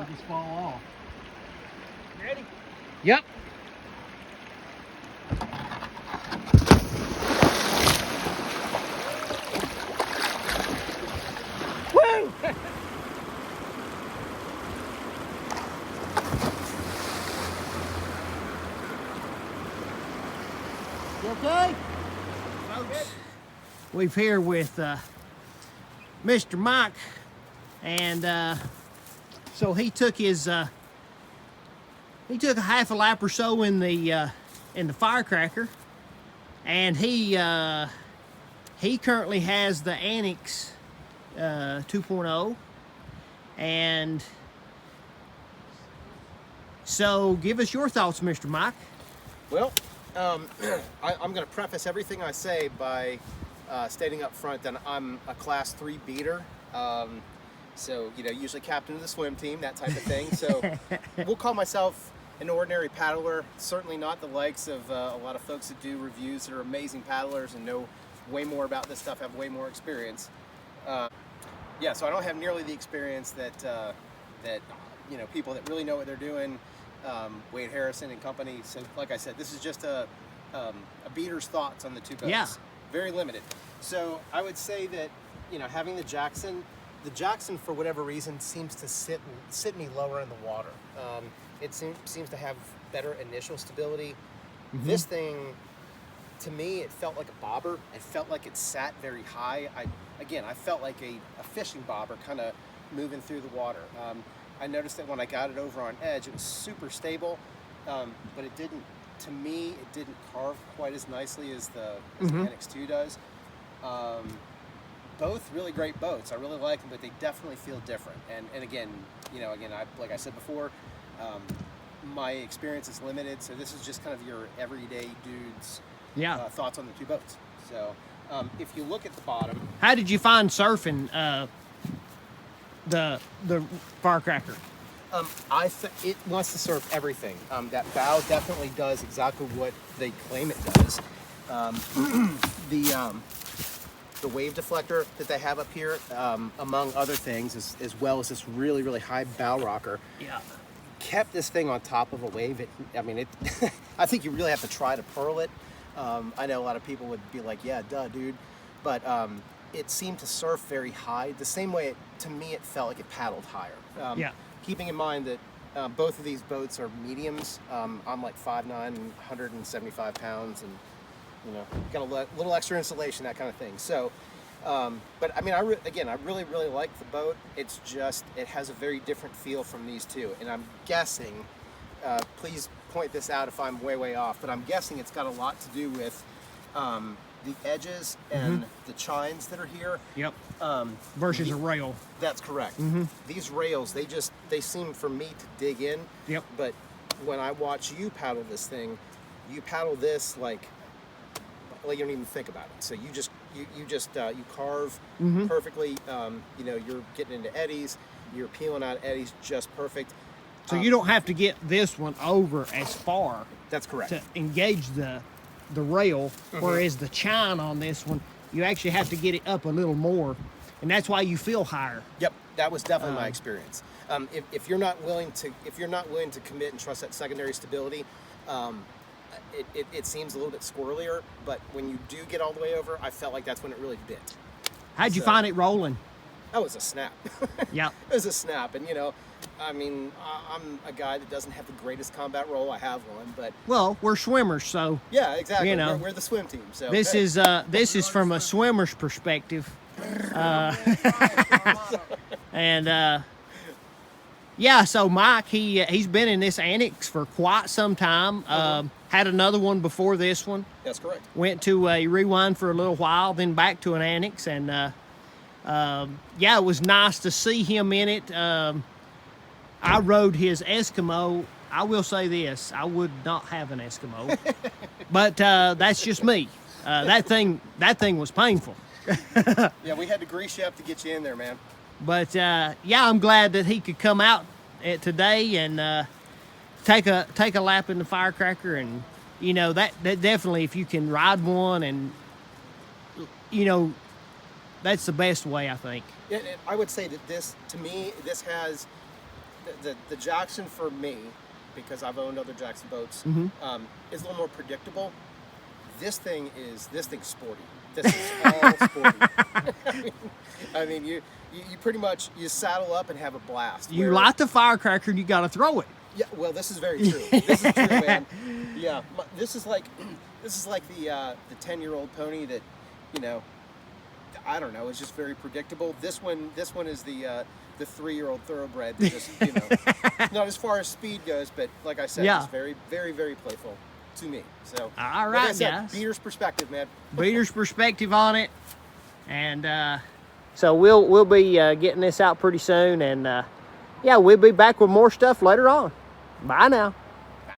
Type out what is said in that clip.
They just fall off. Ready? Yep. Woo! You okay? Folks, we've here with Mr. Mike, and so he took his he took a half a lap or so in the Firecracker, and he currently has the Annex 2.0, and so give us your thoughts, Mr. Mike. Well, I'm going to preface everything I say by stating up front that I'm a Class 3 beater. So, you know, usually captain of the swim team, that type of thing. So we'll call myself an ordinary paddler, certainly not the likes of a lot of folks that do reviews that are amazing paddlers and know way more about this stuff, have way more experience. Yeah, so I don't have nearly the experience that you know, people that really know what they're doing, Wade Harrison and company. So like I said, this is just a beater's thoughts on the two boats. Yeah. Very limited. So I would say that, you know, having the Jackson for whatever reason seems to sit me lower in the water. It seems to have better initial stability. Mm-hmm. This thing, to me, it felt like a bobber. It felt like it sat very high. I felt like a fishing bobber kind of moving through the water. I noticed that when I got it over on edge, it was super stable, but it didn't, to me, it didn't carve quite as nicely as the Annex 2 does. Both really great boats. I really like them, but they definitely feel different. And again, you know, like I said before, my experience is limited, so this is just kind of your everyday dude's thoughts on the two boats. So if you look at the bottom, How did you find surfing the Firecracker? It wants to surf everything. That bow definitely does exactly what they claim it does. The wave deflector that they have up here, among other things, as well as this really, really high bow rocker, kept this thing on top of a wave. I think you really have to try to pearl it. I know a lot of people would be like, yeah, duh, dude. But it seemed to surf very high. The same way, to me, it felt like it paddled higher. Keeping in mind that both of these boats are mediums. I'm like 5'9", 175 pounds, and you know, got a little extra insulation, that kind of thing. So, but I mean, I really, really like the boat. It's just, it has a very different feel from these two. And I'm guessing, please point this out if I'm way off, but I'm guessing it's got a lot to do with the edges and the chines that are here. Yep. Versus a rail. That's correct. These rails, they seem for me to dig in. Yep. But when I watch you paddle this thing, you paddle this like you don't even think about it. So you carve perfectly. You know, you're getting into eddies, you're peeling out eddies just perfect. So you don't have to get this one over as far. That's correct. To engage the rail, whereas the chine on this one, you actually have to get it up a little more, and that's why you feel higher. Yep, that was definitely my experience. If you're not willing to commit and trust that secondary stability, it seems a little bit squirrelier. But when you do get all the way over, I felt like that's when it really bit. How'd you find it rolling? That was a snap. Yeah. It was a snap, and you know, I mean, I'm a guy that doesn't have the greatest combat roll. I have one, but Well, we're swimmers, so yeah, exactly. You know, we're the swim team. So this is from a swimmer's perspective, and yeah. So Mike, he's been in this Annex for quite some time. Had another one before this one. That's correct. Went to a Rewind for a little while, then back to an Annex, and yeah, it was nice to see him in it. I rode his Eskimo. I will say this, I would not have an Eskimo, but that's just me. That thing was painful. Yeah, we had to grease you up to get you in there, man. But yeah, I'm glad that he could come out today and take a lap in the Firecracker, and you know that definitely, if you can ride one, and you know, that's the best way, I think. I would say that this, to me, this has the Jackson for me, because I've owned other Jackson boats, is a little more predictable. This thing's sporty. This is all sporty. I mean, you pretty much, you saddle up and have a blast. You light the firecracker and you got to throw it. Yeah, well, this is very true. This is true, man. Yeah, this is like the 10-year-old pony that, you know, I don't know, it's just very predictable. This one is the 3-year-old thoroughbred that just, you know, not as far as speed goes, but like I said, just very, very, very playful to me. So, all right, like I said, guys. Beater's perspective, man. Beater's perspective on it, and so we'll be getting this out pretty soon, and yeah, we'll be back with more stuff later on. Bye now.